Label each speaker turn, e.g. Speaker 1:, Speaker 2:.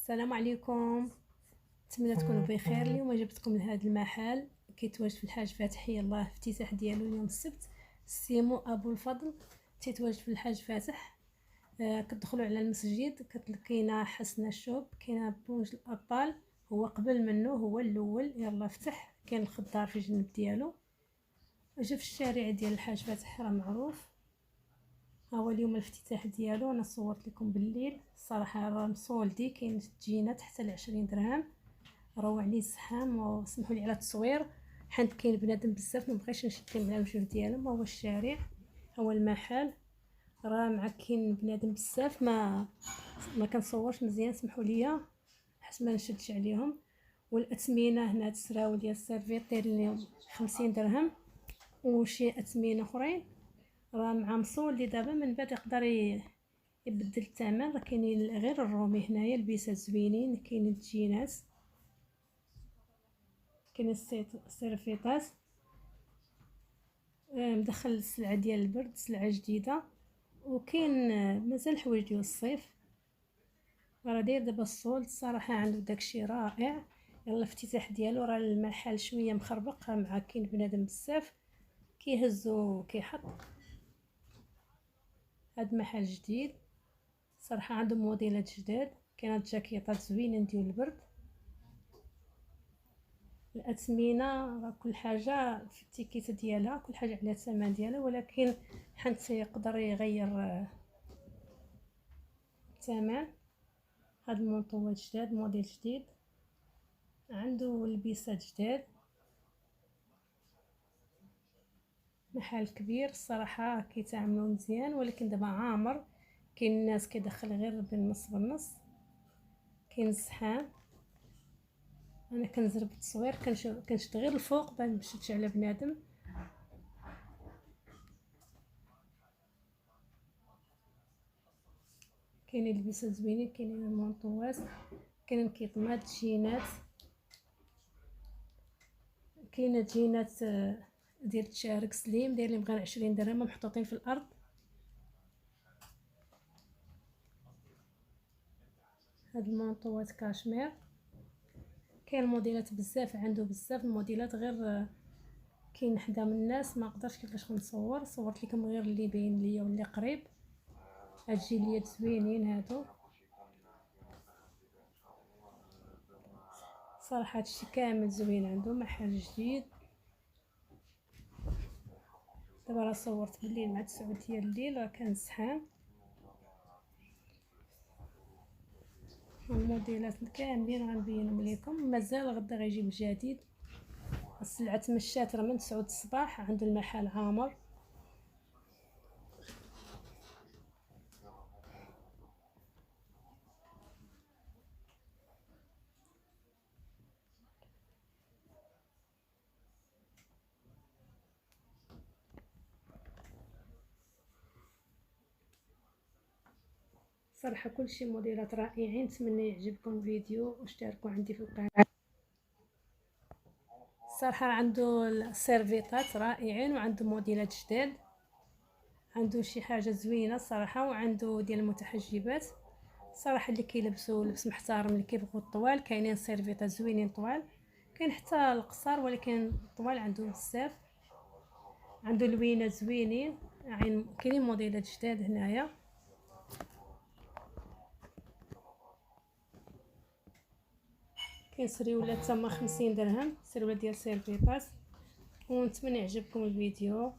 Speaker 1: السلام عليكم. نتمنى تكونوا بخير. اليوم جبتكم لهذا المحل كيتواجد في الحاج فاتح، يلاه افتتاح ديالو اليوم السبت. سيمو ابو الفضل تيتواجد في الحاج فاتح. كتدخلوا على المسجد كاينه حسن الشوب، كاينه بوج الابطال، هو قبل منه هو الاول. يلا فتح، كاين الخضار في الجنب ديالو. جا في الشارع ديال الحاج فاتح راه معروف. ها هو اليوم الافتتاح ديالو. انا صورت لكم بالليل، الصراحه راه مصولدي، كاين تجينات حتى ل 20 درهم، راهو عليه الزحام. وسمحوا لي على التصوير حيت كاين بنادم بزاف، ما بغيتش نشد مع الوجه ديالهم. ها هو الشارع، ها هو المحل، راه مع كاين بنادم بزاف، ما كنصورش مزيان، سمحوا لي حيت ما نشدش عليهم. والاثمنه هنا تسراو ديال السيرفيط دايرين لهم 50 درهم، وشي اثمنه اخرين راه مع مصول اللي دابا من بعد يقدر يبدل الثمن. راه كاينين غير الرومي هنايا، البيسات زوينين، كاينين التجينات، كاين السيرفيطات. مدخل السلعه ديال البرد، سلعه جديده، وكاين مازال الحوايج ديال الصيف. راه داير دابا الصول، الصراحه عنده داكشي رائع. يلا الافتتاح ديالو، راه المحل شويه مخربق، مع كاين بنادم بزاف كيهزو كيحط. هاد محل جديد صراحه، عنده موديلات جداد، كاينه جاكيطات زوينين ديال البرد. الاثمنه راه كل حاجه في التيكيت ديالها، كل حاجه على الثمن ديالها، ولكن حنت يقدر يغير الثمن. هاد المنطوات جداد، موديل جديد، عنده لبيسات جداد. محل كبير الصراحه، كيتعاملوا مزيان، ولكن دابا عامر، كاين الناس كيدخل غير بالنص بالنص، كاين الزحام. انا كنزرب التصوير، كنشد غير الفوق باش نشدش على بنادم. كاينين لبسات زوينين، كاينين المونطوات، كاينين كيطمات، جينات، كاينه جينات ديال التشارك سليم دايرين بغير 20 درهم، محطوطين في الارض. هاد المونطوات كاشمير، كاين موديلات بزاف، عنده بزاف الموديلات، غير كاين حدا من الناس ما قدرش كيفاش نصور، صورت لكم غير اللي باين ليا واللي قريب. هاد الجيليات زوينين هادو، صراحه هادشي كامل زوين. عنده محل جديد. دابا راه صورت بالليل مع 9 ديال الليل، راه كان زحام. الموديلات كاملين غنبينهم لكم، مازال غدا غيجيب جديد. السلعه تمشات راه من 9 الصباح، عنده المحل عامر. صراحه كلشي موديلات رائعين. نتمنى يعجبكم الفيديو واشتركوا عندي في القناه. الصراحه عنده السيرفيطات رائعين، وعنده موديلات جداد، عنده شي حاجه زوينه الصراحه. وعنده ديال المتحجبات صراحه، اللي كيلبسوا لبس محترم، اللي كيبغوا الطوال، كاينين سيرفيطات زوينين طوال، كاين حتى القصار، ولكن الطوال عنده بزاف. عنده لوينات زوينين، يعني كاينين موديلات جداد هنايا. كاين سريولات تما 50 درهم، سريوله ديال سيرفيطات. ونتمنى يعجبكم الفيديو.